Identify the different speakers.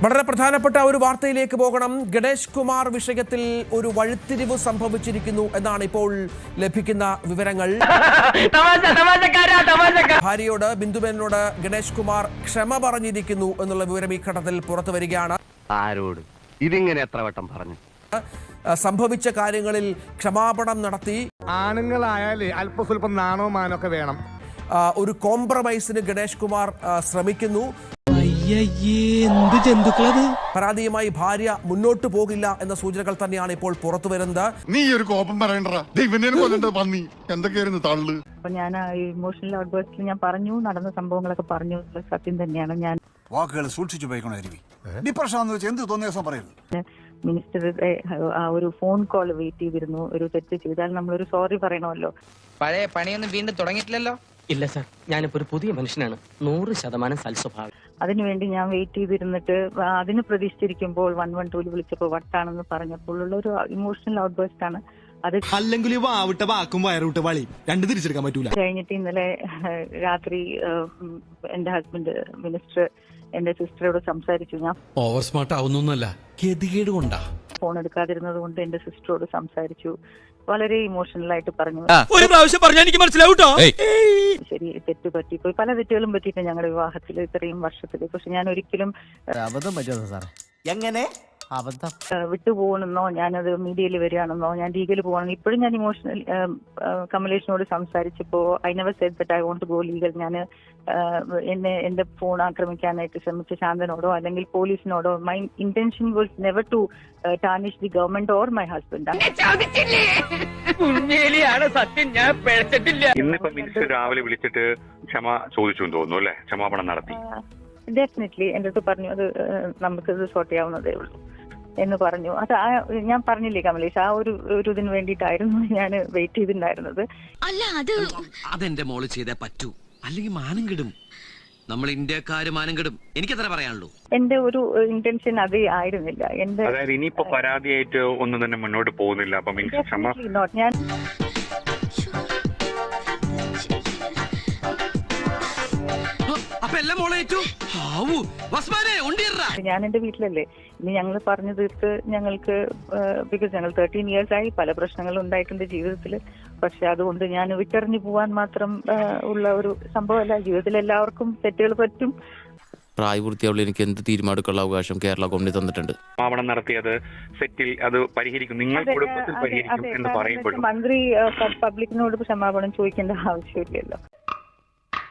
Speaker 1: വളരെ പ്രധാനപ്പെട്ട ഒരു വാർത്തയിലേക്ക് പോകണം. ഗണേഷ് കുമാർ വിഷയത്തിൽ ഒരു വഴിത്തിരിവ് സംഭവിച്ചിരിക്കുന്നു എന്നാണ് ഇപ്പോൾ ലഭിക്കുന്ന വിവരങ്ങൾ. ഭാര്യയോട് ബിന്ദുബേനോട് ഗണേഷ് കുമാർ ക്ഷമ പറഞ്ഞിരിക്കുന്നു എന്നുള്ള വിവരം ഈ ഘട്ടത്തിൽ പുറത്തു വരികയാണ്.
Speaker 2: ആരോട് ഇതിങ്ങനെ എത്ര വട്ടം പറഞ്ഞു?
Speaker 1: സംഭവിച്ച കാര്യങ്ങളിൽ ക്ഷമാപണം നടത്തി.
Speaker 3: ആണുങ്ങളായാലേ അല്പസ്വല്പം നാണോ മാനൊക്കെ വേണം.
Speaker 1: ഒരു കോംപ്രമൈസിന് ഗണേഷ് കുമാർ ശ്രമിക്കുന്നു. പരാതിയുമായി ഭാര്യ മുന്നോട്ട് പോകില്ല എന്ന സൂചനകൾ തന്നെയാണ് ഇപ്പോൾ പുറത്തു വരുന്നത്.
Speaker 4: നീ ഒരു കോപം പറയണ്ടാ, എന്തൊക്കെയായിരുന്നു തള്ളു.
Speaker 5: അപ്പൊ ഞാൻ ഇമോഷണൽ ഔട്ട്ബേഴ്സിൽ ഞാൻ പറഞ്ഞു, നടന്ന സംഭവങ്ങളൊക്കെ പറഞ്ഞു. സത്യം തന്നെയാണ്. ഞാൻ
Speaker 6: വാക്കുകൾ സൂക്ഷിച്ചു
Speaker 5: മിനിസ്റ്ററുടെ ആ ഒരു ഫോൺ കോൾ വെയിറ്റ് ചെയ്തിരുന്നു. ഒരു തെറ്റ് ചെയ്താൽ നമ്മളൊരു സോറി പറയണമല്ലോ.
Speaker 7: പഴയ പണിയൊന്നും വീണ്ടും തുടങ്ങിയിട്ടില്ലല്ലോ?
Speaker 8: ഇല്ല സാർ, ഞാനിപ്പോ ഒരു പുതിയ മനുഷ്യനാണ്. 100% സൽസ്വഭാവം.
Speaker 5: അതിനുവേണ്ടി ഞാൻ വെയിറ്റ് ചെയ്തിരുന്നിട്ട് അതിന് പ്രതീക്ഷിച്ചിരിക്കുമ്പോൾ 112 വിളിച്ചപ്പോൾ വട്ടാണെന്ന് പറഞ്ഞപ്പോൾ ഉള്ള ഒരു ഇമോഷണൽ ഔട്ട്ബേസ്റ്റ് ആണ് അത്.
Speaker 3: അല്ലെങ്കിൽ വാവിട്ട വാക്കും വയറൂട്ട വളി രണ്ട് തിരിച്ചെടുക്കാൻ പറ്റൂല.
Speaker 5: കഴിഞ്ഞിട്ട് ഇന്നലെ രാത്രി എന്റെ ഹസ്ബൻഡ് മിനിസ്റ്റർ എന്റെ സിസ്റ്ററോട് സംസാരിച്ചു. ഞാൻ
Speaker 9: ഓവർ സ്മാർട്ട് ആവുന്നൊന്നല്ല, ഗതികേട് കൊണ്ടാ.
Speaker 5: ഫോൺ എടുക്കാതിരുന്നത് കൊണ്ട് എന്റെ സിസ്റ്ററോട് സംസാരിച്ചു. വളരെ ഇമോഷണൽ ആയിട്ട് പറഞ്ഞു.
Speaker 9: ഒരു പ്രാവശ്യം പറഞ്ഞാൽ എനിക്ക് മനസ്സിലാവൂട്ടോ.
Speaker 5: ശരി, തെറ്റ് പറ്റിപ്പോയി. പല തെറ്റുകളും പറ്റിയിട്ട് ഞങ്ങളുടെ വിവാഹത്തിൽ ഇത്രയും വർഷത്തിൽ. പക്ഷെ ഞാൻ ഒരിക്കലും
Speaker 2: അബദ്ധം പറ്റുമോ സാറേ? എങ്ങനെ അബദ്ധം?
Speaker 5: വിട്ടുപോകണമെന്നോ ഞാനത് മീഡിയയിൽ വരികയാണെന്നോ ഞാൻ ലീഗൽ പോകണമെന്നോ ഇപ്പോഴും ഞാൻ ഇമോഷണൽ കമലേഷിനോട് സംസാരിച്ചപ്പോ I never said that I want to go legal. ഞാൻ എന്റെ ഫോൺ ആക്രമിക്കാനായിട്ട് ശ്രമിച്ച ശാന്തനോടോ അല്ലെങ്കിൽ പോലീസിനോടോ my intention was never to tarnish the government or my husband.
Speaker 10: ഇന്നിപ്പോ മിനിസ്റ്റർ രാവിലെ വിളിച്ചിട്ട് ക്ഷമ ചോദിച്ചു തോന്നുന്നു അല്ലെ? ക്ഷമാപണം നടത്തി.
Speaker 5: ഡെഫിനറ്റ്ലി എന്റെ അടുത്ത് പറഞ്ഞു അത് നമുക്കത് സോർട്ട് ചെയ്യാവുന്നതേ ഉള്ളൂ എന്ന് പറഞ്ഞു. അത് ഞാൻ പറഞ്ഞില്ലേ കമലേഷ്, ആ ഒരു ഇതിന് വേണ്ടിയിട്ടായിരുന്നു ഞാൻ വെയിറ്റ് ചെയ്തിട്ടുണ്ടായിരുന്നത്.
Speaker 2: അതെന്റെ മോള് ചെയ്തേ പറ്റൂ, അല്ലെങ്കിൽ മാനം കെടും. നമ്മൾ ഇന്ത്യക്കാര് മാനം കെടും, എനിക്കത്ര പറയാനുള്ളൂ.
Speaker 5: എന്റെ ഒരു ഇന്റൻഷൻ അതേ ആയിരുന്നില്ല. എന്റെ
Speaker 10: അതായത് ഇനിയിപ്പോ പരാതിയായിട്ട് ഒന്നും തന്നെ മുന്നോട്ട് പോകുന്നില്ല. അപ്പൊ
Speaker 5: ഞാൻ ഞാൻ എന്റെ വീട്ടിലല്ലേ. ഇനി ഞങ്ങൾ പറഞ്ഞു തീർത്ത് ഞങ്ങൾക്ക് ബിക്കോസ് ഞങ്ങൾ 13 years ആയി. പല പ്രശ്നങ്ങളും ഉണ്ടായിട്ടുണ്ട് ജീവിതത്തിൽ. പക്ഷെ അതുകൊണ്ട് ഞാൻ വിട്ടെറിഞ്ഞു പോവാൻ മാത്രം ഉള്ള ഒരു സംഭവമല്ല. ജീവിതത്തിൽ എല്ലാവർക്കും തെറ്റുകൾ പറ്റും.
Speaker 9: പ്രായപൂർത്തിയാവുള്ള എനിക്ക് എന്ത് തീരുമാനമെടുക്കാനുള്ള അവകാശം കേരള ഗവൺമെന്റ് തന്നിട്ടുണ്ട്.
Speaker 10: ക്ഷമാപണം നടത്തിയത് സെറ്റിൽ അത് പരിഹരിക്കും, നിങ്ങൾ കുടുംബത്തിൽ പരിഹരിക്കും എന്ന് പറയുമ്പോഴും
Speaker 5: മന്ത്രി പബ്ലിക്കിനോട് ക്ഷമാപണം ചോദിക്കേണ്ട ആവശ്യമില്ലല്ലോ.